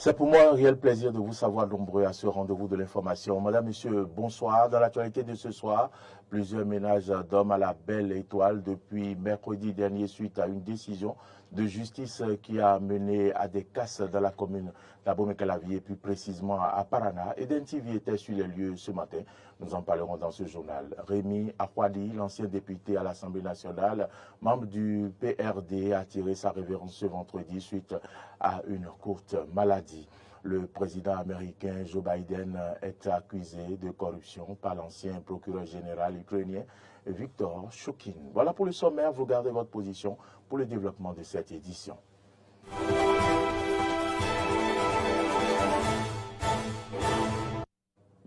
C'est pour moi un réel plaisir de vous savoir nombreux à ce rendez-vous de l'information. Madame, Monsieur, bonsoir. Dans l'actualité de ce soir, plusieurs ménages dorment à la belle étoile depuis mercredi dernier suite à une décision de justice qui a mené à des casses dans la commune d'Abomey-Calavier et plus précisément à Parana. Eden TV était sur les lieux ce matin. Nous en parlerons dans ce journal. Rémi Akwadi, l'ancien député à l'Assemblée nationale, membre du PRD, a tiré sa révérence ce vendredi suite à une courte maladie. Le président américain Joe Biden est accusé de corruption par l'ancien procureur général ukrainien Viktor Shokin. Voilà pour le sommaire, vous gardez votre position pour le développement de cette édition.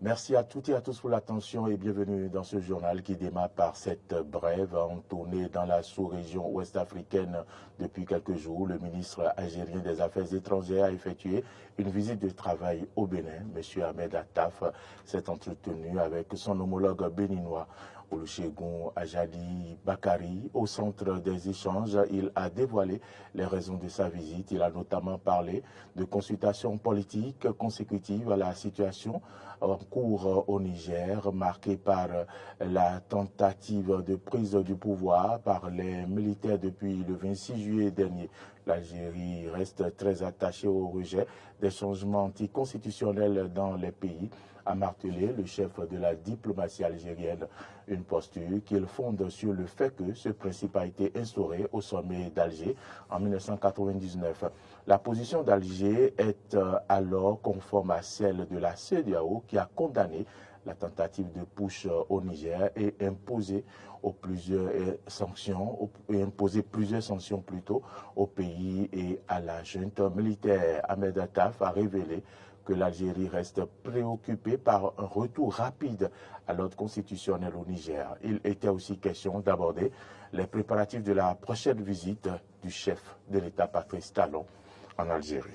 Merci à toutes et à tous pour l'attention et bienvenue dans ce journal qui démarre par cette brève en tournée dans la sous-région ouest-africaine depuis quelques jours. Le ministre algérien des Affaires étrangères a effectué une visite de travail au Bénin. M. Ahmed Attaf s'est entretenu avec son homologue béninois, Olusegun Ajadi Bakari. Au centre des échanges, il a dévoilé les raisons de sa visite. Il a notamment parlé de consultations politiques consécutives à la situation en cours au Niger, marquée par la tentative de prise du pouvoir par les militaires depuis le 26 juillet dernier. L'Algérie reste très attachée au rejet des changements anticonstitutionnels dans les pays, a martelé le chef de la diplomatie algérienne, une posture qu'il fonde sur le fait que ce principe a été instauré au sommet d'Alger en 1999. La position d'Alger est alors conforme à celle de la CEDEAO qui a condamné la tentative de putsch au Niger et imposé plusieurs sanctions au pays et à la junte militaire. Ahmed Attaf a révélé que l'Algérie reste préoccupée par un retour rapide à l'ordre constitutionnel au Niger. Il était aussi question d'aborder les préparatifs de la prochaine visite du chef de l'État Patrice Talon en Algérie.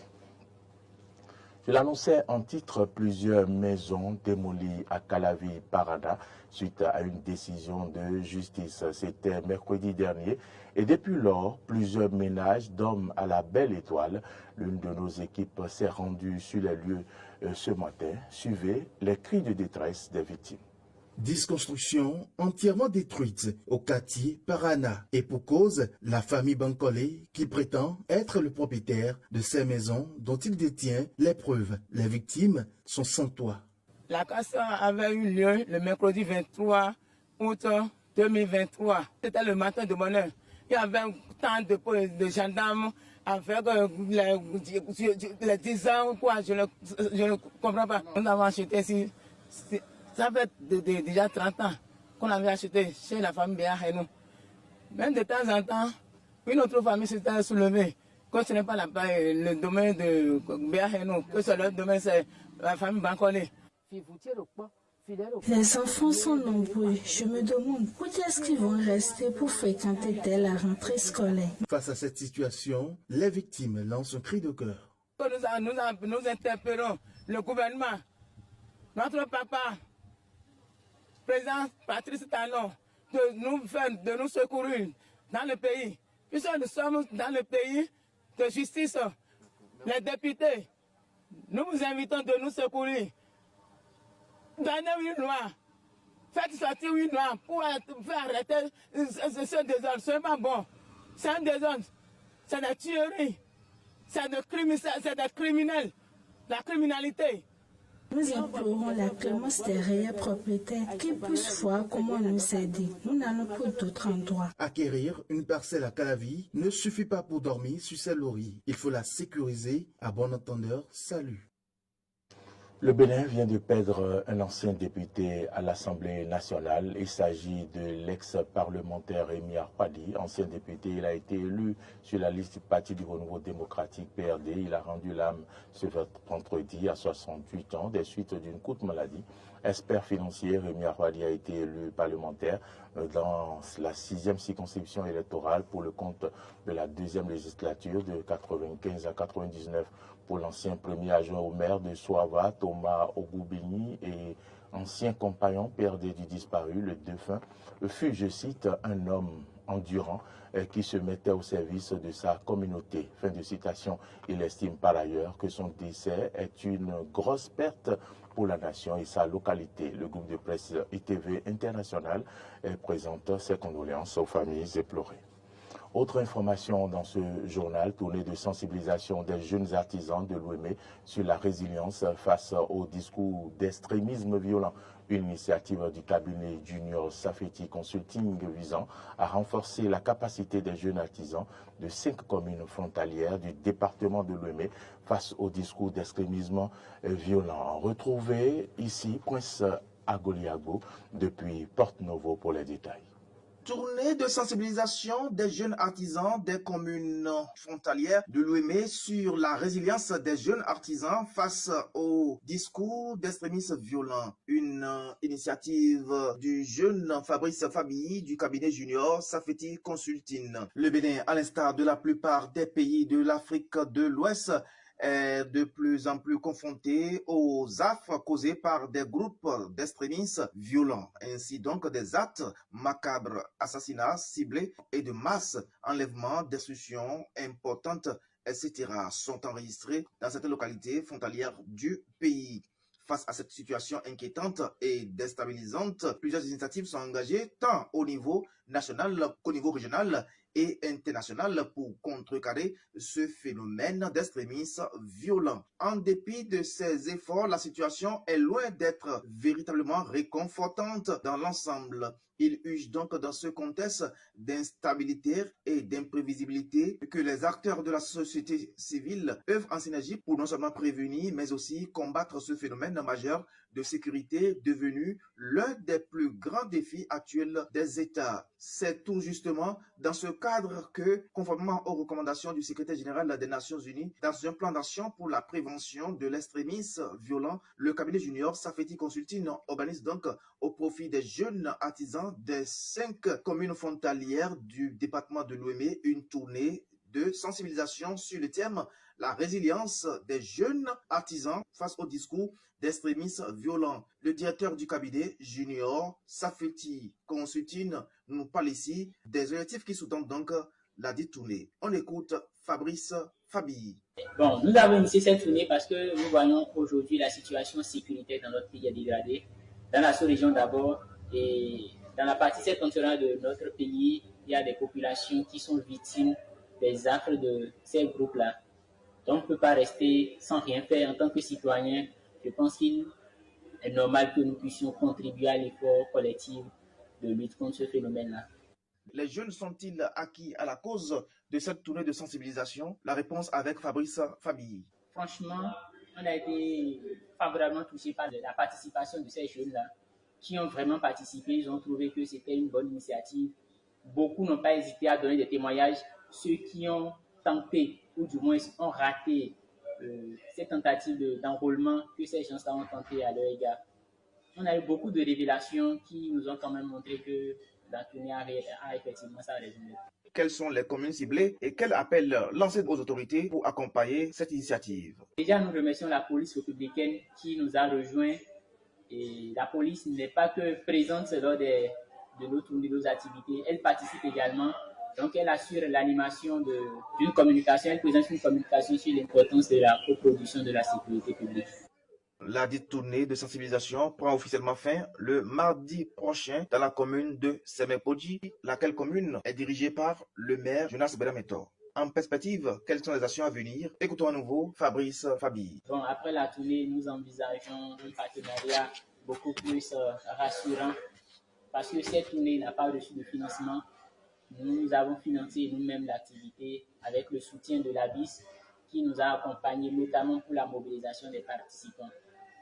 Je l'annonçais en titre, plusieurs maisons démolies à Calavi, Parana, suite à une décision de justice. C'était mercredi dernier. Et depuis lors, plusieurs ménages dorment à la belle étoile. L'une de nos équipes s'est rendue sur les lieux ce matin. Suivez les cris de détresse des victimes. 10 constructions entièrement détruites au quartier Parana. Et pour cause, la famille Bancolé qui prétend être le propriétaire de ces maisons dont il détient les preuves. Les victimes sont sans toit. La casse avait eu lieu le mercredi 23 août 2023. C'était le matin de bonheur. Il y avait tant de gendarmes avec les 10 ans ou quoi, je ne comprends pas. Nous avons acheté ici. Ça fait déjà 30 ans qu'on avait acheté chez la famille Béahénou. Même de temps en temps, une autre famille s'était soulevée. Que ce n'est pas le domaine de Béahénou, que c'est le domaine, c'est la famille Bancolé. Les enfants sont nombreux. Je me demande où est-ce qu'ils vont rester pour fréquenter dès la rentrée scolaire. Face à cette situation, les victimes lancent un cri de cœur. Nous interpellons le gouvernement, notre papa, président Patrice Talon, de nous secourir dans le pays. Puisque nous sommes dans le pays de justice, les députés, nous vous invitons de nous secourir. Donnez une loi, faites sortir une loi pour faire arrêter ce désordre. Ce n'est pas bon. C'est un désordre, c'est des tueries, c'est des criminels, la criminalité. Nous implorons la clémence des réels propriétaires qui puissent voir comment nous aider. Nous n'allons plus d'autres endroits. Acquérir une parcelle à Calavi ne suffit pas pour dormir sur ses lauriers. Il faut la sécuriser. À bon entendeur, salut. Le Bénin vient de perdre un ancien député à l'Assemblée nationale. Il s'agit de l'ex-parlementaire Rémi Akwadi, ancien député. Il a été élu sur la liste du Parti du Renouveau démocratique PRD. Il a rendu l'âme ce vendredi à 68 ans des suites d'une courte maladie. Expert financier, Rémi Akwadi a été élu parlementaire dans la 6e circonscription électorale pour le compte de la 2e législature de 95 à 99 pour l'ancien premier adjoint au maire de Soava, Thomas Ogoubini, et ancien compagnon perdé du disparu, le défunt, fut, je cite, un homme endurant qui se mettait au service de sa communauté. Fin de citation. Il estime par ailleurs que son décès est une grosse perte pour la nation et sa localité. Le groupe de presse ITV International présente ses condoléances aux familles éplorées. Autre information dans ce journal, tournée de sensibilisation des jeunes artisans de Lomé sur la résilience face au discours d'extrémisme violent. Une initiative du cabinet Junior Safety Consulting visant à renforcer la capacité des jeunes artisans de 5 communes frontalières du département de Lomé face au discours d'extrémisme violent. Retrouvez ici Prince Agoliago depuis Porte-Novo pour les détails. Tournée de sensibilisation des jeunes artisans des communes frontalières de Lomé sur la résilience des jeunes artisans face au discours d'extrémisme violent. Une initiative du jeune Fabrice Fabi du cabinet Junior Safety Consulting. Le Bénin, à l'instar de la plupart des pays de l'Afrique de l'Ouest, est de plus en plus confronté aux affres causées par des groupes d'extrémistes violents. Ainsi donc des actes macabres, assassinats ciblés et de masse, enlèvements, destructions importantes, etc. sont enregistrés dans certaines localités frontalières du pays. Face à cette situation inquiétante et déstabilisante, plusieurs initiatives sont engagées tant au niveau national qu'au niveau régional et international pour contrecarrer ce phénomène d'extrémisme violent. En dépit de ces efforts, la situation est loin d'être véritablement réconfortante dans l'ensemble. Il urge donc dans ce contexte d'instabilité et d'imprévisibilité que les acteurs de la société civile œuvrent en synergie pour non seulement prévenir mais aussi combattre ce phénomène majeur de sécurité devenu l'un des plus grands défis actuels des États. C'est tout justement dans ce cadre que, conformément aux recommandations du secrétaire général des Nations Unies, dans un plan d'action pour la prévention de l'extrémisme violent, le cabinet Junior Safety Consulting organise donc au profit des jeunes artisans des 5 communes frontalières du département de Lomé une tournée de sensibilisation sur le thème « La résilience des jeunes artisans face au discours d'extrémisme violent ». Le directeur du cabinet Junior Safety Consulting nous parle ici des objectifs qui sous-tendent donc la dite tournée. On écoute Fabrice Fabi. Bon, nous avons initié cette tournée parce que nous voyons aujourd'hui la situation sécuritaire dans notre pays est dégradée. Dans la sous-région d'abord et dans la partie septentrionale de notre pays, il y a des populations qui sont victimes des affres de ces groupes-là. Donc, on ne peut pas rester sans rien faire en tant que citoyen. Je pense qu'il est normal que nous puissions contribuer à l'effort collectif de lutte contre ce phénomène-là. Les jeunes sont-ils acquis à la cause de cette tournée de sensibilisation? La réponse avec Fabrice Fabi. Franchement, on a été favorablement touchés par la participation de ces jeunes-là qui ont vraiment participé. Ils ont trouvé que c'était une bonne initiative. Beaucoup n'ont pas hésité à donner des témoignages. Ceux qui ont tenté, ou du moins ont raté cette tentative d'enrôlement que ces gens-là ont tenté à leur égard. On a eu beaucoup de révélations qui nous ont quand même montré que la tournée a effectivement sa raison d'être. Quelles sont les communes ciblées et quel appel lancer aux autorités pour accompagner cette initiative? Déjà, nous remercions la police républicaine qui nous a rejoints. Et la police n'est pas que présente lors de nos tournées, de nos activités, elle participe également. Donc, elle assure l'animation d'une communication, elle présente une communication sur l'importance de la coproduction de la sécurité publique. La dite tournée de sensibilisation prend officiellement fin le mardi prochain dans la commune de Semepodji, laquelle commune est dirigée par le maire Jonas Bedametor. En perspective, quelles sont les actions à venir? Écoutons à nouveau Fabrice Fabi. Bon, après la tournée, nous envisageons un partenariat beaucoup plus rassurant parce que cette tournée n'a pas reçu de financement. Nous avons financé nous-mêmes l'activité avec le soutien de la BIS qui nous a accompagnés notamment pour la mobilisation des participants.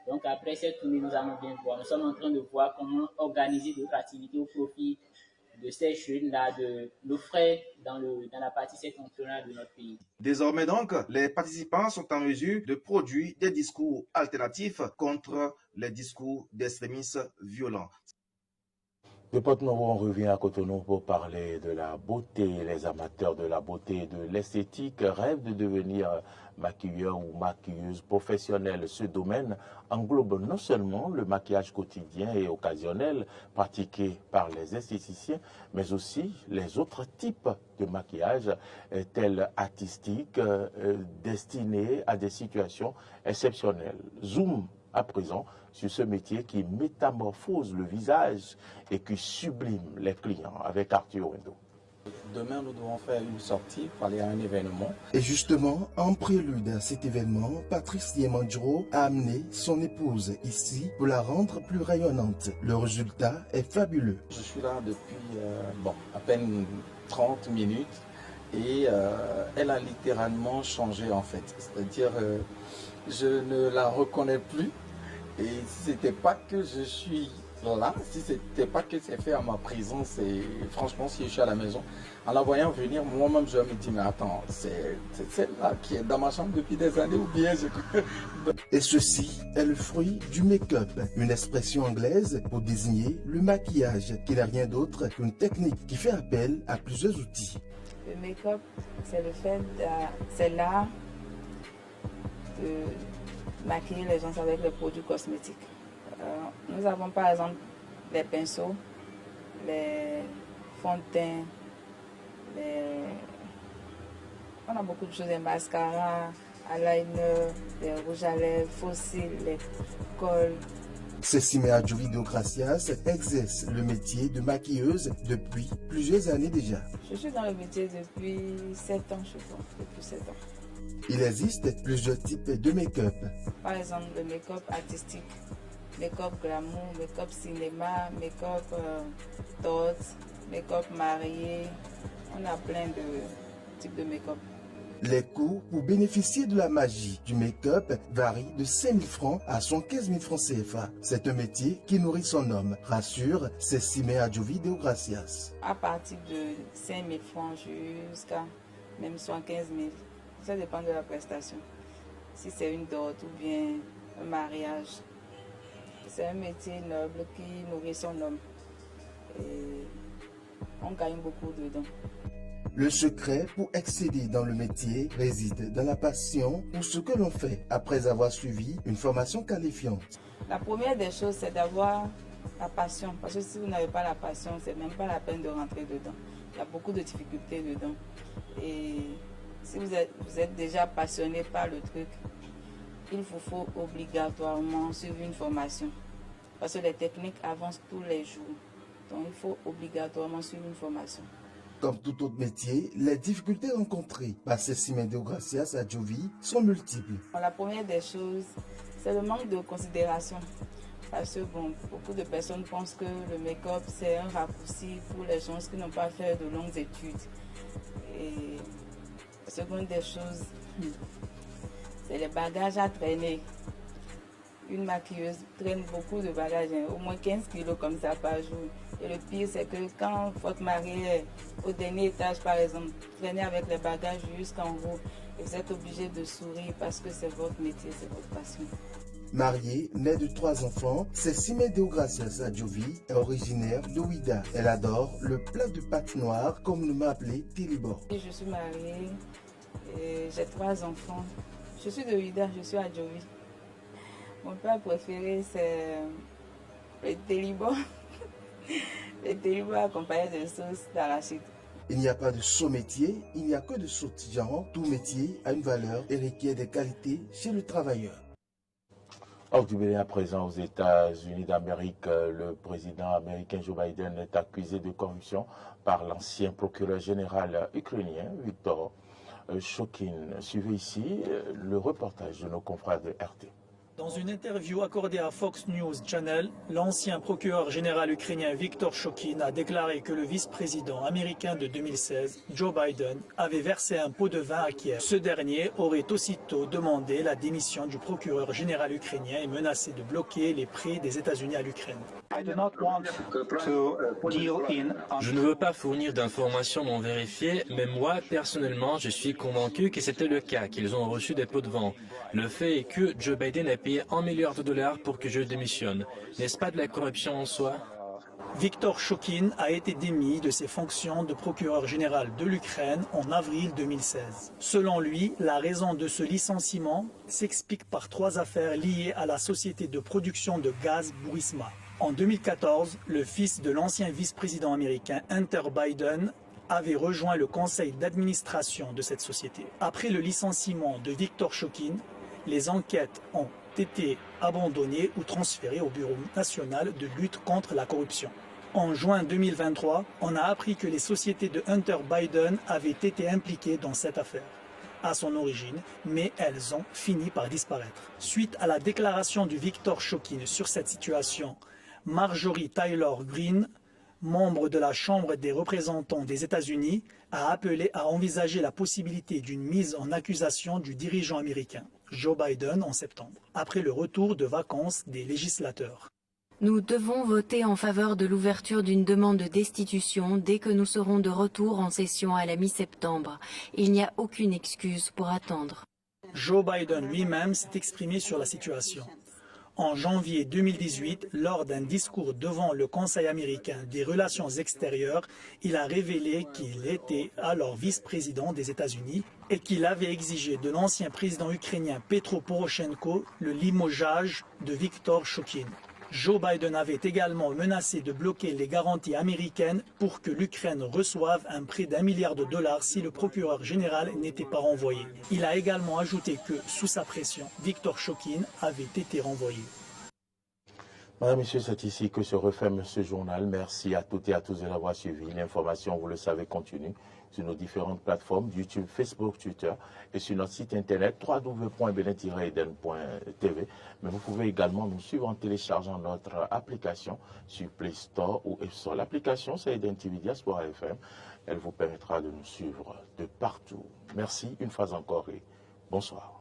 Donc après cette tournée, nous allons bien voir. Nous sommes en train de voir comment organiser d'autres activités au profit de ces jeunes-là, de nos frères dans la partie septentrionale de notre pays. Désormais donc, les participants sont en mesure de produire des discours alternatifs contre les discours d'extrémistes violents. De Porto-Novo, on revient à Cotonou pour parler de la beauté. Les amateurs de la beauté et de l'esthétique rêvent de devenir maquilleurs ou maquilleuses professionnelles. Ce domaine englobe non seulement le maquillage quotidien et occasionnel pratiqué par les esthéticiens, mais aussi les autres types de maquillage tels artistiques destinés à des situations exceptionnelles. Zoom à présent sur ce métier qui métamorphose le visage et qui sublime les clients avec Arthur Wendo. Demain, nous devons faire une sortie pour aller à un événement. Et justement, en prélude à cet événement, Patrice Diemandjro a amené son épouse ici pour la rendre plus rayonnante. Le résultat est fabuleux. Je suis là depuis à peine 30 minutes et elle a littéralement changé en fait. C'est-à-dire, je ne la reconnais plus. Et si ce n'était pas que je suis là, si ce n'était pas que c'est fait à ma présence, et franchement, si je suis à la maison, en la voyant venir, moi-même, je me dis, mais attends, c'est celle-là qui est dans ma chambre depuis des années ou bien Et ceci est le fruit du make-up, une expression anglaise pour désigner le maquillage, qui n'est rien d'autre qu'une technique qui fait appel à plusieurs outils. Le make-up, c'est le fait, c'est l'art de maquiller les gens avec les produits cosmétiques. Nous avons par exemple les pinceaux, les fonds de teint, on a beaucoup de choses, les mascaras, eyeliner, les rouges à lèvres, fossiles, les cols. Cécimé Adjovi de Gracias exerce le métier de maquilleuse depuis plusieurs années déjà. Je suis dans le métier depuis 7 ans, je crois, depuis 7 ans. Il existe plusieurs types de make-up. Par exemple, le make-up artistique, make-up glamour, make-up cinéma, make-up dot, make-up marié. On a plein de types de make-up. Les coûts pour bénéficier de la magie du make-up varient de 5 000 francs à 115 000 francs CFA. C'est un métier qui nourrit son homme, rassure Cécimé Adjovi de Gracias. À partir de 5 000 francs jusqu'à même 115 000. Ça dépend de la prestation. Si c'est une dot ou bien un mariage, c'est un métier noble qui nourrit son homme. Et on gagne beaucoup dedans. Le secret pour excéder dans le métier réside dans la passion pour ce que l'on fait après avoir suivi une formation qualifiante. La première des choses, c'est d'avoir la passion. Parce que si vous n'avez pas la passion, c'est même pas la peine de rentrer dedans. Il y a beaucoup de difficultés dedans. Et si vous êtes déjà passionné par le truc, il vous faut obligatoirement suivre une formation. Parce que les techniques avancent tous les jours. Donc il faut obligatoirement suivre une formation. Comme tout autre métier, les difficultés rencontrées par Cécimé de Gracias Adjovi sont multiples. La première des choses, c'est le manque de considération. Parce que beaucoup de personnes pensent que le make-up, c'est un raccourci pour les gens qui n'ont pas fait de longues études. Et la seconde des choses, c'est les bagages à traîner. Une maquilleuse traîne beaucoup de bagages, au moins 15 kilos comme ça par jour. Et le pire, c'est que quand votre mari est au dernier étage, par exemple, traînez avec les bagages jusqu'en haut et vous êtes obligé de sourire parce que c'est votre métier, c'est votre passion. Mariée, née de 3 enfants, Cécimé de Gracias Adjovi est originaire de Ouida. Elle adore le plat de pâte noire, comme nous m'a appelé Tilibo. Je suis mariée, j'ai 3 enfants. Je suis de Ouida, je suis à Adjovi. Mon plat préféré, c'est le Tilibo. Le Tilibo accompagné de sauce d'arachide. Il n'y a pas de saut métier, il n'y a que de sautillant. Tout métier a une valeur et requiert des qualités chez le travailleur. Hors du Bénin à présent aux États-Unis d'Amérique, le président américain Joe Biden est accusé de corruption par l'ancien procureur général ukrainien Viktor Shokin. Suivez ici le reportage de nos confrères de RT. Dans une interview accordée à Fox News Channel, l'ancien procureur général ukrainien Viktor Shokin a déclaré que le vice-président américain de 2016, Joe Biden, avait versé un pot de vin à Kiev. Ce dernier aurait aussitôt demandé la démission du procureur général ukrainien et menacé de bloquer les prêts des États-Unis à l'Ukraine. Je ne veux pas fournir d'informations non vérifiées, mais moi, personnellement, je suis convaincu que c'était le cas, qu'ils ont reçu des pots de vin. Le fait est que Joe Biden a payé $1 milliard pour que je démissionne. N'est-ce pas de la corruption en soi? Viktor Shokin a été démis de ses fonctions de procureur général de l'Ukraine en avril 2016. Selon lui, la raison de ce licenciement s'explique par 3 affaires liées à la société de production de gaz Burisma. En 2014, le fils de l'ancien vice-président américain Hunter Biden avait rejoint le conseil d'administration de cette société. Après le licenciement de Viktor Shokin, les enquêtes ont été abandonnées ou transférées au Bureau national de lutte contre la corruption. En juin 2023, on a appris que les sociétés de Hunter Biden avaient été impliquées dans cette affaire à son origine, mais elles ont fini par disparaître. Suite à la déclaration de Viktor Shokin sur cette situation, Marjorie Taylor Greene, membre de la Chambre des représentants des États-Unis, a appelé à envisager la possibilité d'une mise en accusation du dirigeant américain, Joe Biden, en septembre, après le retour de vacances des législateurs. Nous devons voter en faveur de l'ouverture d'une demande de destitution dès que nous serons de retour en session à la mi-septembre. Il n'y a aucune excuse pour attendre. Joe Biden lui-même s'est exprimé sur la situation. En janvier 2018, lors d'un discours devant le Conseil américain des relations extérieures, il a révélé qu'il était alors vice-président des États-Unis et qu'il avait exigé de l'ancien président ukrainien Petro Poroshenko le limogeage de Viktor Shokin. Joe Biden avait également menacé de bloquer les garanties américaines pour que l'Ukraine reçoive un prêt d'$1 milliard si le procureur général n'était pas renvoyé. Il a également ajouté que, sous sa pression, Viktor Shokin avait été renvoyé. Madame, Monsieur, c'est ici que se referme ce journal. Merci à toutes et à tous de l'avoir suivi. L'information, vous le savez, continue sur nos différentes plateformes, YouTube, Facebook, Twitter et sur notre site internet www.benin-eden.tv. Mais vous pouvez également nous suivre en téléchargeant notre application sur Play Store ou App Store. L'application, c'est Eden TV Diaspora FM. Elle vous permettra de nous suivre de partout. Merci une fois encore et bonsoir.